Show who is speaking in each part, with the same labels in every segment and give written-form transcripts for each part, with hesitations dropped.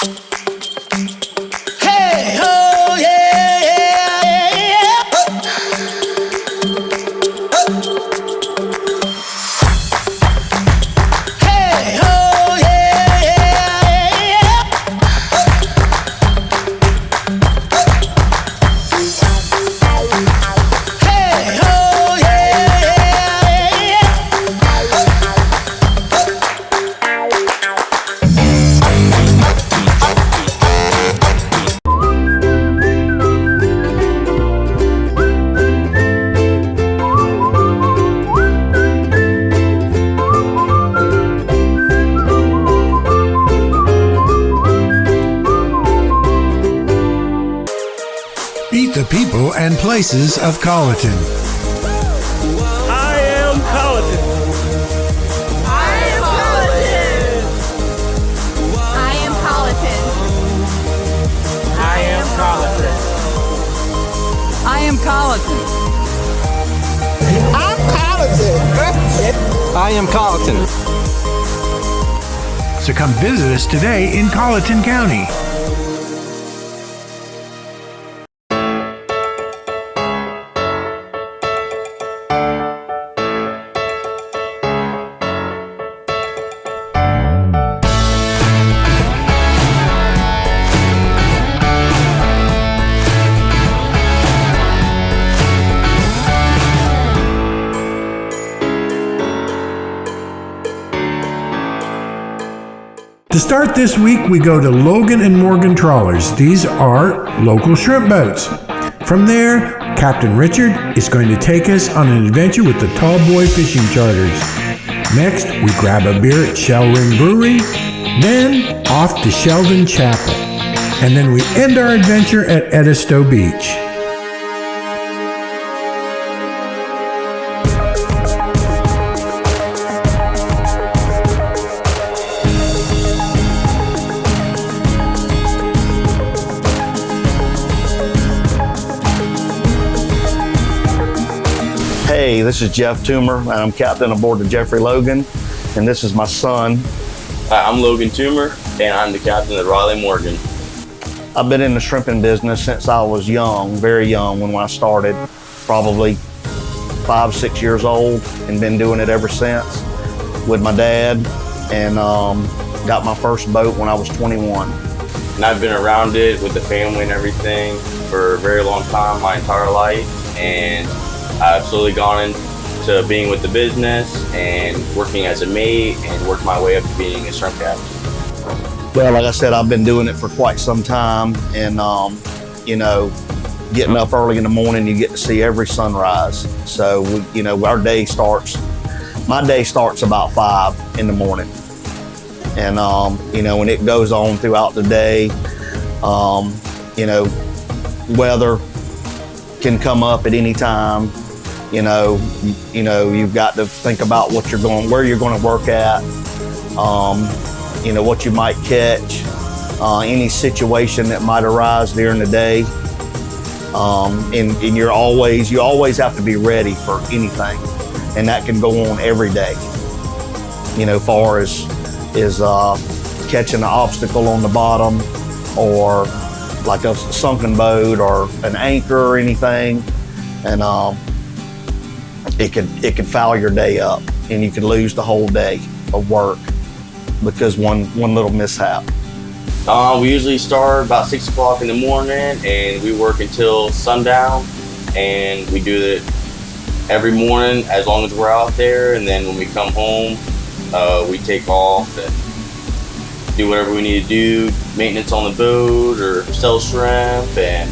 Speaker 1: Hey, oh, yeah, yeah, yeah, yeah. Hey, oh, yeah, yeah, yeah. Hey, oh, yeah, yeah, yeah.
Speaker 2: Meet the people and places of Colleton.
Speaker 3: I am Colleton.
Speaker 4: I am Colleton. I am Colleton.
Speaker 3: I am Colleton.
Speaker 5: I am Colleton.
Speaker 6: I am Colleton.
Speaker 2: So come visit us today in Colleton County. To start this week, we go to Logan and Morgan Trawlers. These are local shrimp boats. From there, Captain Richard is going to take us on an adventure with the Tall Boy Fishing Charters. Next, we grab a beer at Sheldon Brewery, then off to Sheldon Chapel. And then we end our adventure at Edisto Beach.
Speaker 7: Hey, this is Jeff Toomer, and I'm captain aboard the Jeffrey Logan, and this is my son.
Speaker 8: Hi, I'm Logan Toomer, and I'm the captain of Riley Morgan.
Speaker 7: I've been in the shrimping business since I was young, very young when I started, probably 5, 6 years old, and been doing it ever since with my dad, and got my first boat when I was 21.
Speaker 8: And I've been around it with the family and everything for a very long time, my entire life, and I've slowly gone into being with the business and working as a mate and worked my way up to being a shrimp captain.
Speaker 7: Well, like I said, I've been doing it for quite some time, and you know, getting up early in the morning, you get to see every sunrise. So, our day starts, my day starts about 5 in the morning. And, when it goes on throughout the day, weather can come up at any time. You've got to think about where you're going to work at, what you might catch, any situation that might arise during the day. And you always have to be ready for anything. And that can go on every day. Far as catching an obstacle on the bottom, or like a sunken boat or an anchor or anything, and it could foul your day up, and you could lose the whole day of work because one little mishap.
Speaker 8: We usually start about 6 o'clock in the morning, and we work until sundown, and we do it every morning as long as we're out there. And then when we come home, we take off and do whatever we need to do, maintenance on the boat or sell shrimp, and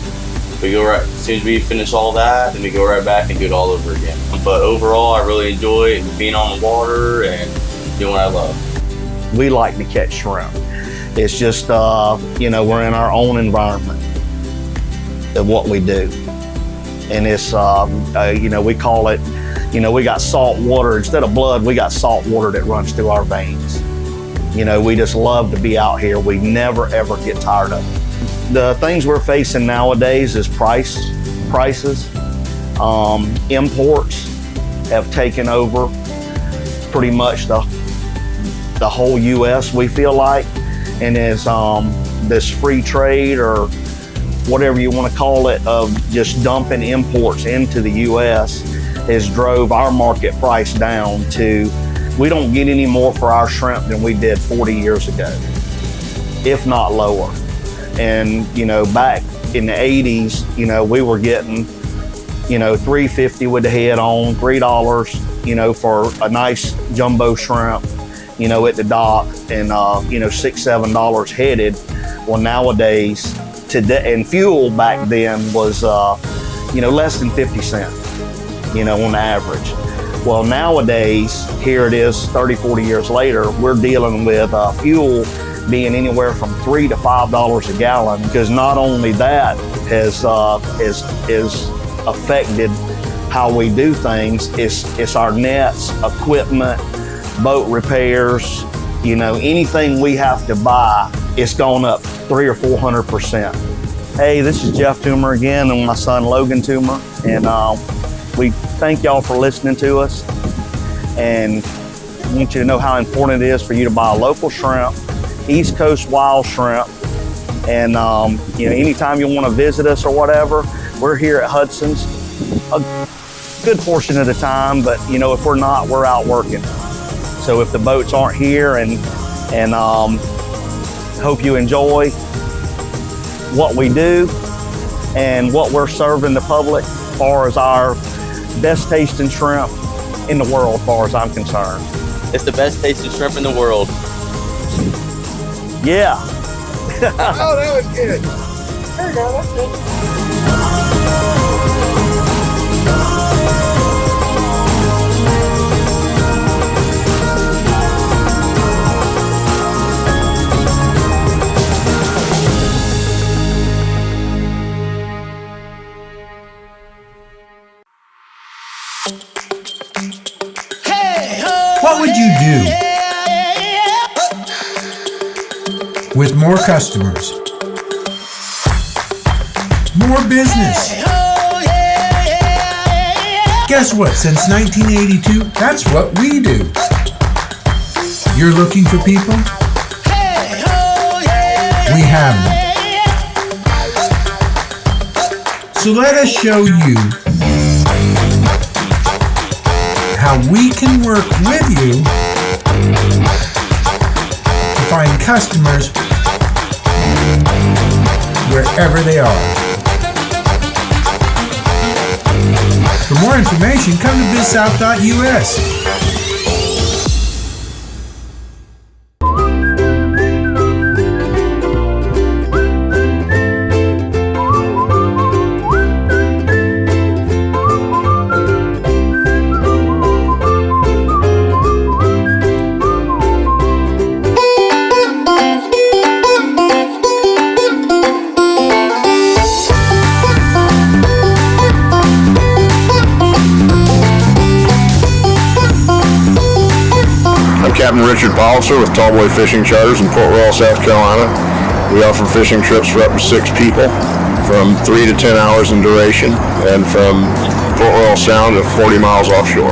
Speaker 8: we go right, as soon as we finish all that, then we go right back and do it all over again. But overall, I really enjoy being on the water and doing what I love.
Speaker 7: We like to catch shrimp. It's just, we're in our own environment of what we do. And it's, we call it, we got salt water. Instead of blood, we got salt water that runs through our veins. We just love to be out here. We never, ever get tired of it. The things we're facing nowadays is prices. Imports have taken over pretty much the whole U.S., we feel like. And as this free trade or whatever you want to call it of just dumping imports into the U.S. has drove our market price down to, we don't get any more for our shrimp than we did 40 years ago, if not lower. And, back in the 80s, we were getting, $3.50 with the head on, $3, for a nice jumbo shrimp, at the dock, and, $6, $7 headed. Well, nowadays, today, and fuel back then was, less than 50 cents, on average. Well, nowadays, here it is 30, 40 years later, we're dealing with fuel being anywhere from $3 to $5 a gallon, because not only that has affected how we do things, it's our nets, equipment, boat repairs, anything we have to buy, it's gone up 300 or 400%. Hey, this is Jeff Toomer again, and my son Logan Toomer, and we thank y'all for listening to us, and I want you to know how important it is for you to buy local shrimp, East Coast wild shrimp, and anytime you want to visit us or whatever, we're here at Hudson's a good portion of the time, but if we're not, we're out working. So if the boats aren't here, and hope you enjoy what we do and what we're serving the public as far as our best tasting shrimp in the world, as far as I'm concerned.
Speaker 8: It's the best tasting shrimp in the world.
Speaker 7: Yeah.
Speaker 3: Oh, that was good. There you go, that's it.
Speaker 2: What would you do with more customers, more business? Guess what? Since 1982, that's what we do. You're looking for people? We have them. So let us show you how we can work with you to find customers wherever they are. For more information, come to BizSouth.us.
Speaker 6: Captain Richard Polliser with Tallboy Fishing Charters in Port Royal, South Carolina. We offer fishing trips for up to 6 people, from 3 to 10 hours in duration, and from Port Royal Sound to 40 miles offshore.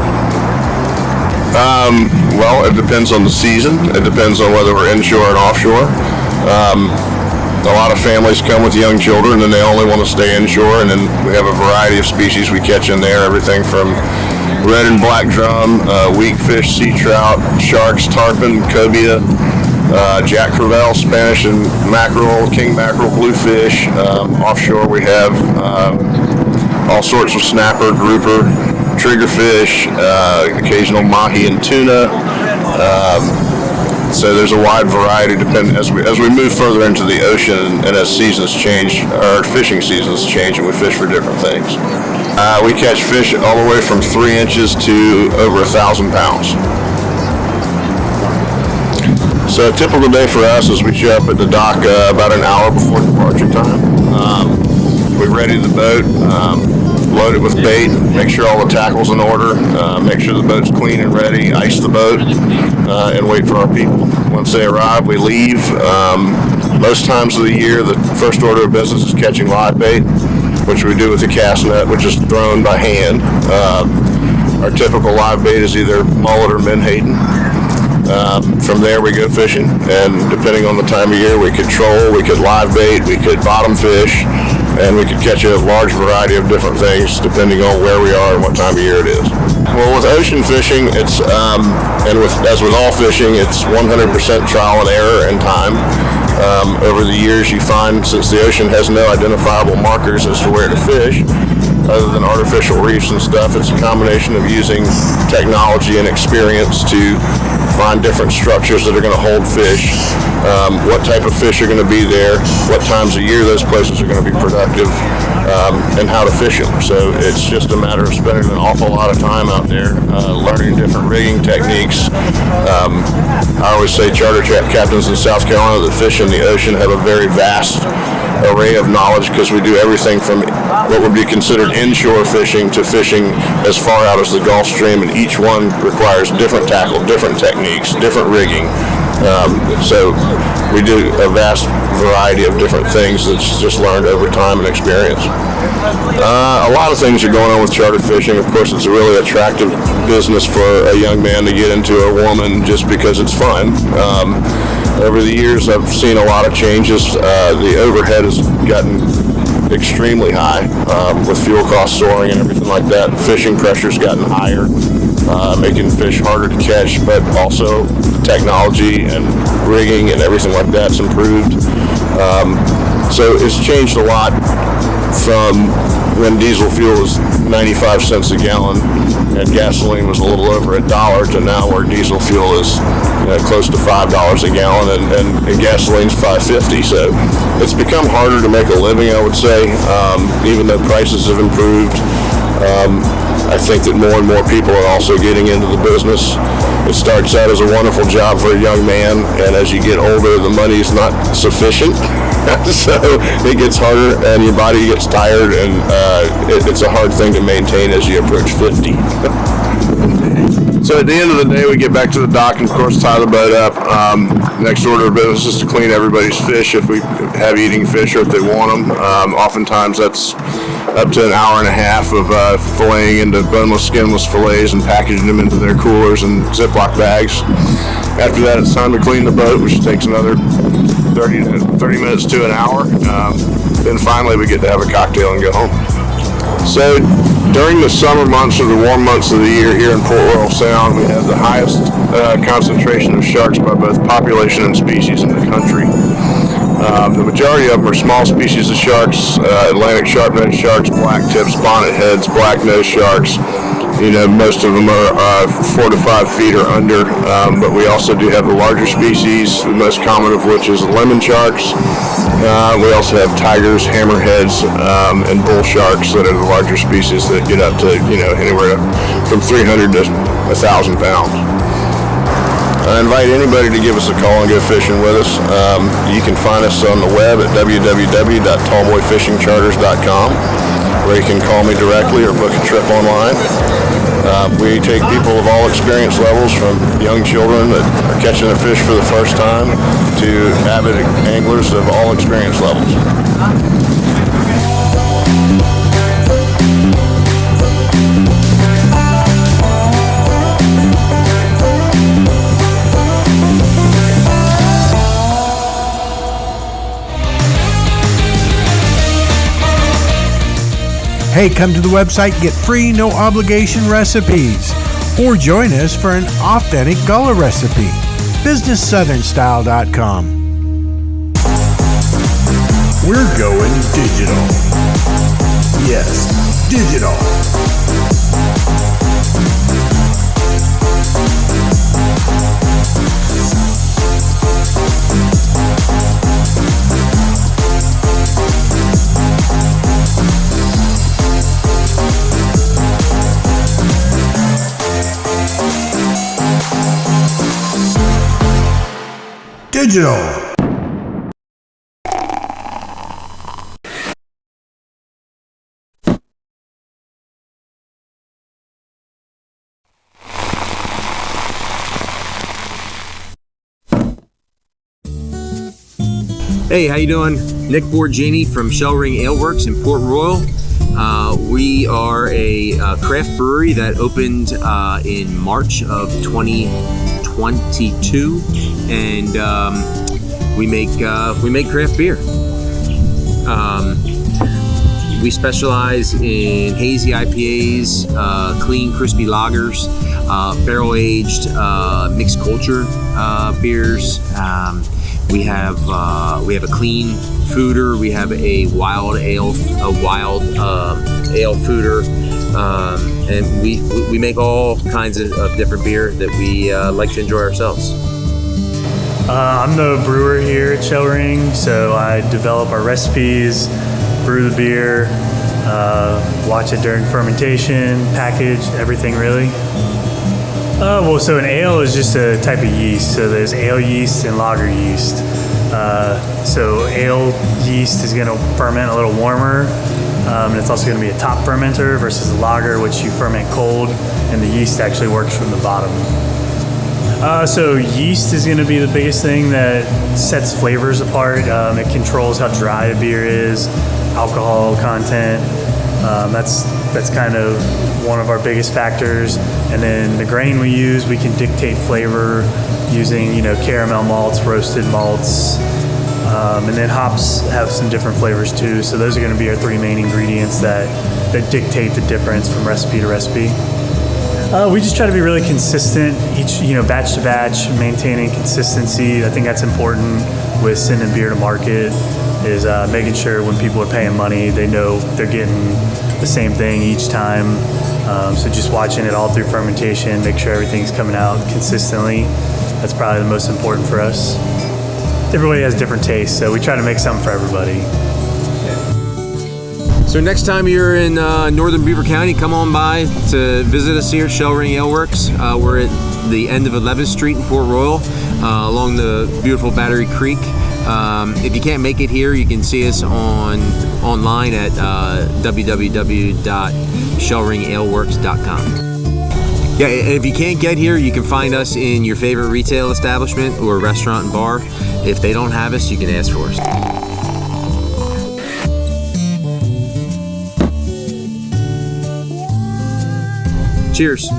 Speaker 6: Well, it depends on the season. It depends on whether we're inshore and offshore. A lot of families come with young children and they only want to stay inshore, and then we have a variety of species we catch in there, everything from red and black drum, weakfish, sea trout, sharks, tarpon, cobia, jack crevalle, Spanish and mackerel, king mackerel, bluefish. Offshore we have all sorts of snapper, grouper, triggerfish, occasional mahi and tuna. So there's a wide variety depending as we move further into the ocean, and as seasons change, our fishing seasons change, and we fish for different things. We catch fish all the way from 3 inches to over 1,000 pounds. So a typical day for us is we show up at the dock about an hour before departure time. We ready the boat, load it with bait, make sure all the tackle's in order, make sure the boat's clean and ready, ice the boat, and wait for our people. Once they arrive, we leave. Most times of the year, the first order of business is catching live bait, which we do with a cast net, which is thrown by hand. Our typical live bait is either mullet or menhaden. From there, we go fishing, and depending on the time of year, we could troll, we could live bait, we could bottom fish, and we could catch a large variety of different things depending on where we are and what time of year it is. Well, with ocean fishing, it's as with all fishing, it's 100% trial and error and time. Over the years, you find, since the ocean has no identifiable markers as to where to fish, other than artificial reefs and stuff, it's a combination of using technology and experience to find different structures that are going to hold fish, what type of fish are going to be there, what times of year those places are going to be productive, and how to fish them. So it's just a matter of spending an awful lot of time out there learning different rigging techniques. I always say charter captains in South Carolina that fish in the ocean have a very vast array of knowledge, because we do everything from what would be considered inshore fishing to fishing as far out as the Gulf Stream, and each one requires different tackle, different techniques, different rigging. So we do a vast variety of different things that's just learned over time and experience. A lot of things are going on with charter fishing. Of course, it's a really attractive business for a young man to get into, a woman, just because it's fun. Over the years, I've seen a lot of changes. The overhead has gotten extremely high with fuel costs soaring and everything like that. Fishing pressure's gotten higher, making fish harder to catch, but also technology and rigging and everything like that's improved. So it's changed a lot from when diesel fuel was 95 cents a gallon and gasoline was a little over $1 to now where diesel fuel is close to $5 a gallon and gasoline's $5.50. So it's become harder to make a living, I would say, even though prices have improved. I think that more and more people are also getting into the business. It starts out as a wonderful job for a young man, and as you get older, the money's not sufficient. So it gets harder, and your body gets tired, and it's a hard thing to maintain as you approach 50. So at the end of the day, we get back to the dock and, of course, tie the boat up. Next order of business is to clean everybody's fish if we have eating fish or if they want them. Oftentimes that's up to an hour and a half of filleting into boneless, skinless fillets and packaging them into their coolers and Ziploc bags. After that, it's time to clean the boat, which takes another 30 minutes to an hour. Then finally, we get to have a cocktail and go home. So during the summer months or the warm months of the year here in Port Royal Sound, we have the highest concentration of sharks by both population and species in the country. The majority of them are small species of sharks, Atlantic sharp-nosed sharks, black tips, bonnet heads, black-nosed sharks. Most of them are 4 to 5 feet or under, but we also do have the larger species, the most common of which is lemon sharks. We also have tigers, hammerheads, and bull sharks that are the larger species that get up to, anywhere from 300 to 1,000 pounds. I invite anybody to give us a call and go fishing with us. You can find us on the web at www.tallboyfishingcharters.com, where you can call me directly or book a trip online. We take people of all experience levels, from young children that are catching a fish for the first time to avid anglers of all experience levels.
Speaker 2: Hey, come to the website, get free, no obligation recipes, or join us for an authentic gullah recipe. BusinessSouthernStyle.com. We're going digital. Yes, digital. Digital.
Speaker 9: Hey, how you doing? Nick Borgini from Shellring Ale Works in Port Royal. We are a craft brewery that opened in March of 2020. 2023, and we make craft beer. We specialize in hazy IPAs, clean, crispy lagers, barrel-aged mixed culture beers. We have a clean foeder. We have a wild ale foeder, and we make all kinds of different beer that we like to enjoy ourselves.
Speaker 10: I'm the brewer here at Shellring, so I develop our recipes, brew the beer, watch it during fermentation, package, everything really. So an ale is just a type of yeast. So there's ale yeast and lager yeast. So ale yeast is going to ferment a little warmer, and it's also going to be a top fermenter versus a lager, which you ferment cold, and the yeast actually works from the bottom. So yeast is going to be the biggest thing that sets flavors apart. It controls how dry a beer is, alcohol content. That's kind of one of our biggest factors. And then the grain we use, we can dictate flavor using, caramel malts, roasted malts. And then hops have some different flavors too. So those are going to be our three main ingredients that dictate the difference from recipe to recipe. We just try to be really consistent, each batch to batch, maintaining consistency. I think that's important with sending beer to market, is making sure when people are paying money, they know they're getting the same thing each time. So just watching it all through fermentation, make sure everything's coming out consistently. That's probably the most important for us. Everybody has different tastes, so we try to make something for everybody.
Speaker 9: So next time you're in northern Beaver County, come on by to visit us here at Shellring Ale Works. We're at the end of 11th Street in Port Royal, along the beautiful Battery Creek. If you can't make it here, you can see us online at www.shellringaleworks.com. Yeah, if you can't get here, you can find us in your favorite retail establishment or restaurant and bar. If they don't have us, you can ask for us. Cheers.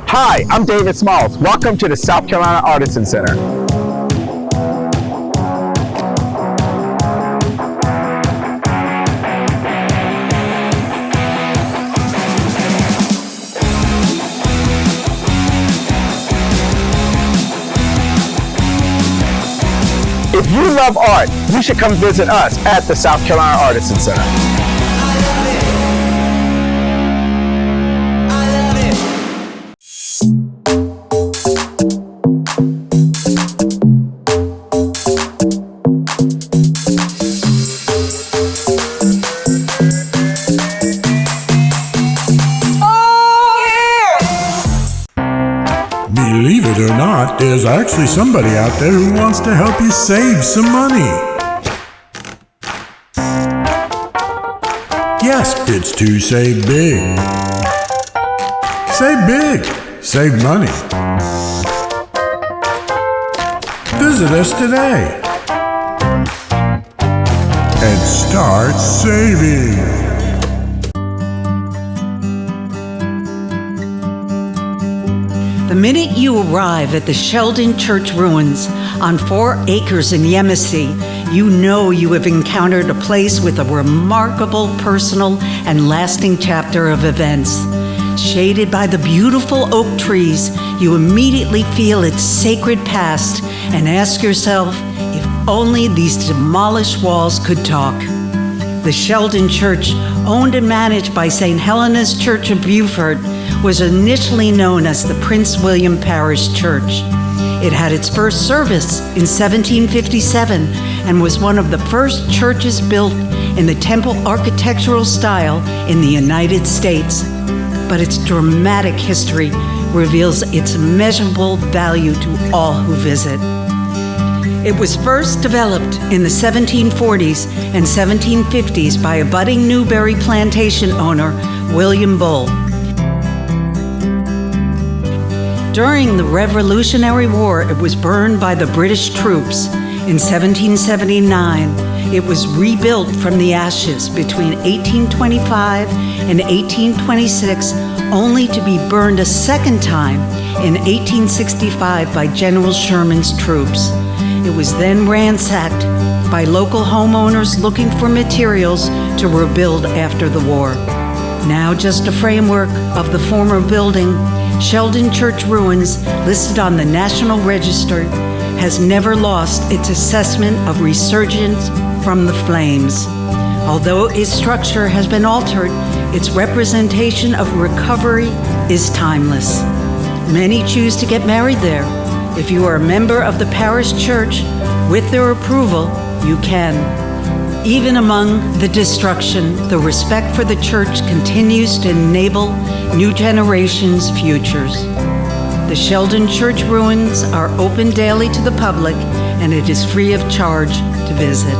Speaker 3: Hi, I'm David Smalls. Welcome to the South Carolina Artisan Center. If you love art, you should come visit us at the South Carolina Artisan Center.
Speaker 2: Believe it or not, there's actually somebody out there who wants to help you save some money. Yes, it's to save big. Save big. Save money. Visit us today and start saving.
Speaker 11: The minute you arrive at the Sheldon Church ruins on 4 acres in Yemassee, you know you have encountered a place with a remarkable personal and lasting chapter of events. Shaded by the beautiful oak trees, you immediately feel its sacred past and ask yourself if only these demolished walls could talk. The Sheldon Church, owned and managed by St. Helena's Church of Beaufort, was initially known as the Prince William Parish Church. It had its first service in 1757 and was one of the first churches built in the temple architectural style in the United States. But its dramatic history reveals its immeasurable value to all who visit. It was first developed in the 1740s and 1750s by a budding Newberry plantation owner, William Bull. During the Revolutionary War, it was burned by the British troops in 1779 It was rebuilt from the ashes between 1825 and 1826, only to be burned a second time in 1865 by General Sherman's troops. It was then ransacked by local homeowners looking for materials to rebuild after the war. Now just a framework of the former building, Sheldon Church ruins, listed on the National Register, has never lost its assessment of resurgence from the flames. Although its structure has been altered, its representation of recovery is timeless. Many choose to get married there. If you are a member of the parish church, with their approval, you can. Even among the destruction, the respect for the church continues to enable new generations' futures. The Sheldon Church ruins are open daily to the public, and it is free of charge to visit.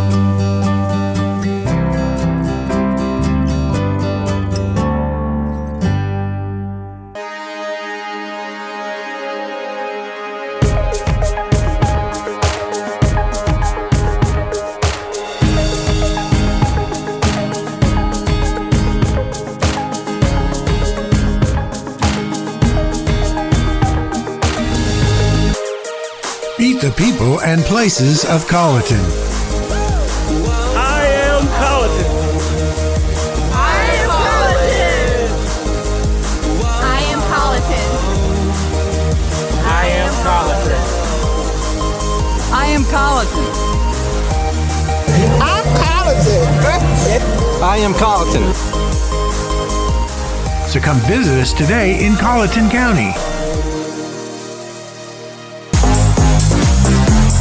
Speaker 2: Meet the people and places of Colleton.
Speaker 12: I am Colleton.
Speaker 4: I am Colleton. I am Colleton.
Speaker 12: I am Colleton.
Speaker 5: I am Colleton.
Speaker 3: I'm Colleton. I am Colleton.
Speaker 2: So come visit us today in Colleton County.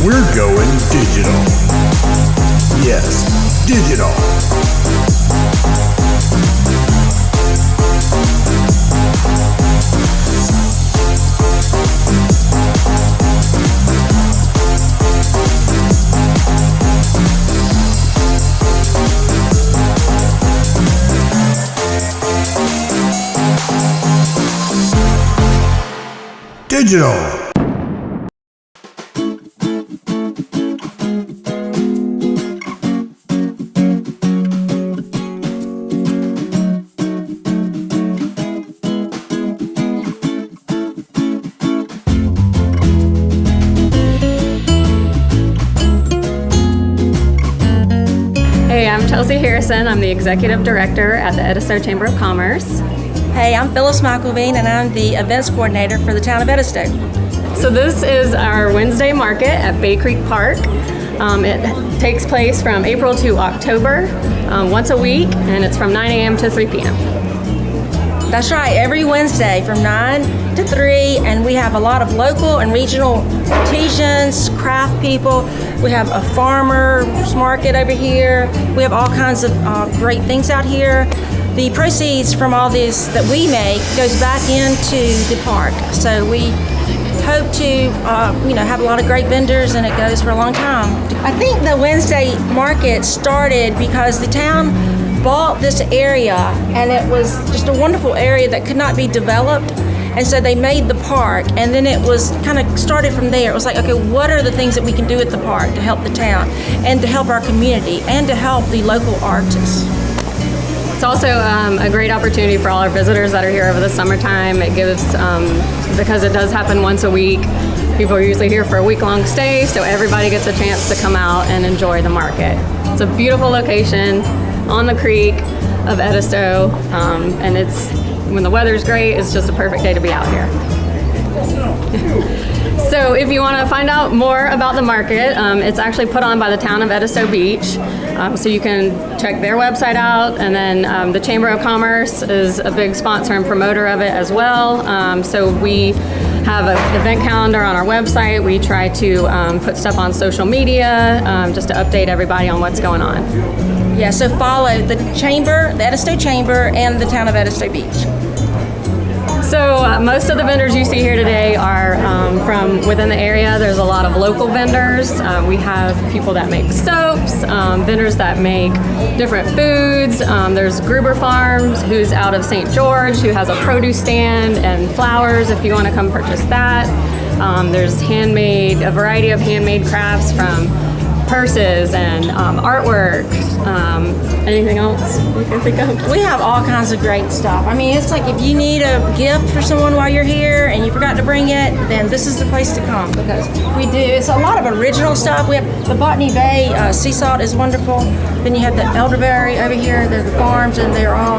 Speaker 2: We're going digital. Yes, digital. Digital.
Speaker 13: Hey, I'm Chelsea Harrison. I'm the Executive Director at the Edisto Chamber of Commerce.
Speaker 14: Hey, I'm Phyllis McElveen, and I'm the Events Coordinator for the town of Edisto.
Speaker 13: So this is our Wednesday market at Bay Creek Park. It takes place from April to October, once a week, and it's from 9 a.m. to 3 p.m.
Speaker 14: That's right, every Wednesday from 9 to 3, and we have a lot of local and regional artisans, craft people. We have a farmer's market over here. We have all kinds of great things out here. The proceeds from all this that we make goes back into the park. So we hope to have a lot of great vendors, and it goes for a long time. I think the Wednesday market started because the town bought this area, and it was just a wonderful area that could not be developed. And so they made the park, and then it was kind of started from there. It was like, okay, what are the things that we can do at the park to help the town and to help our community and to help the local artists?
Speaker 13: It's also a great opportunity for all our visitors that are here over the summertime. It gives, because it does happen once a week, people are usually here for a week-long stay, so everybody gets a chance to come out and enjoy the market. It's a beautiful location on the creek of Edisto, and it's, when the weather's great, it's just a perfect day to be out here. So if you want to find out more about the market, it's actually put on by the town of Edisto Beach. So you can check their website out, and then the Chamber of Commerce is a big sponsor and promoter of it as well. So we have an event calendar on our website. We try to put stuff on social media just to update everybody on what's going on.
Speaker 14: Yeah, so follow the Chamber, the Edisto Chamber, and the town of Edisto Beach.
Speaker 13: So most of the vendors you see here today are from within the area. There's a lot of local vendors. We have people that make soaps, vendors that make different foods. There's Gruber Farms, who's out of St. George, who has a produce stand and flowers if you want to come purchase that. There's a variety of handmade crafts from purses and artwork. Anything else you can think of?
Speaker 14: We have all kinds of great stuff. I mean, it's like if you need a gift for someone while you're here and you forgot to bring it, then this is the place to come because we do. It's a lot of original stuff. We have the Botany Bay sea salt is wonderful. Then you have the elderberry over here. They're the farms and they're all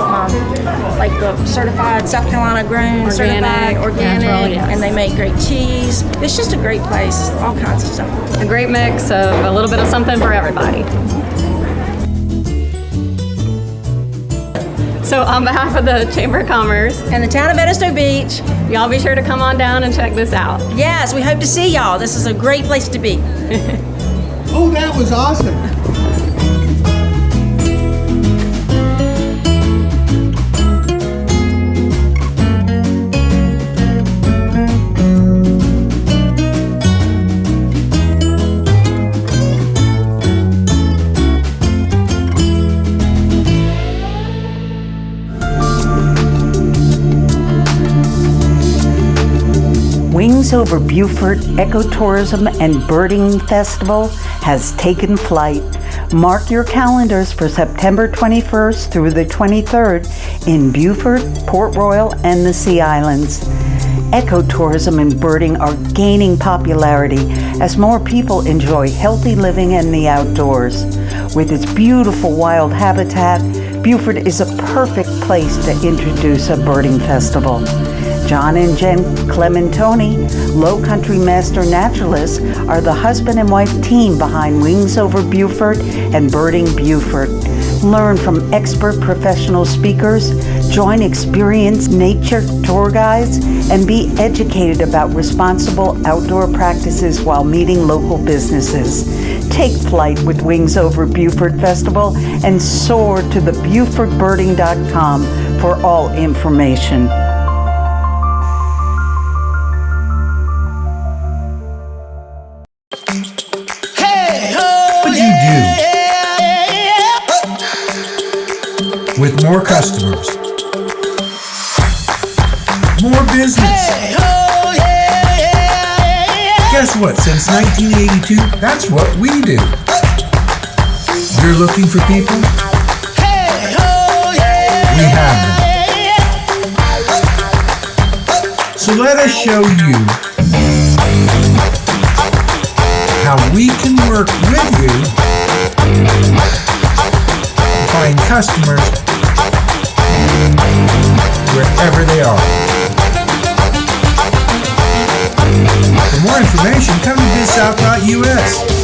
Speaker 14: like the certified South Carolina grown, certified organic,
Speaker 13: natural, yes.
Speaker 14: And they make great cheese. It's just a great place. All kinds of stuff.
Speaker 13: A great mix of a little bit of something for everybody. So on behalf of the Chamber of Commerce
Speaker 14: and the town of Edisto Beach,
Speaker 13: y'all be sure to come on down and check this out.
Speaker 14: Yes, we hope to see y'all. This is a great place to be.
Speaker 2: Oh, that was awesome.
Speaker 11: Wings Over Beaufort Ecotourism and Birding Festival has taken flight. Mark your calendars for September 21st through the 23rd in Beaufort, Port Royal, and the Sea Islands. Ecotourism and birding are gaining popularity as more people enjoy healthy living and the outdoors. With its beautiful wild habitat, Beaufort is a perfect place to introduce a birding festival. John and Jen Clementoni, Lowcountry Master Naturalists, are the husband and wife team behind Wings Over Beaufort and Birding Beaufort. Learn from expert professional speakers, join experienced nature tour guides, and be educated about responsible outdoor practices while meeting local businesses. Take flight with Wings Over Beaufort Festival and soar to the BeaufortBirding.com for all information.
Speaker 2: With more customers, more business. Guess what? Since 1982, that's what we do. You're looking for people? We have them. So let us show you how we can work with you to find customers wherever they are. For more information, come to BizSouth.us.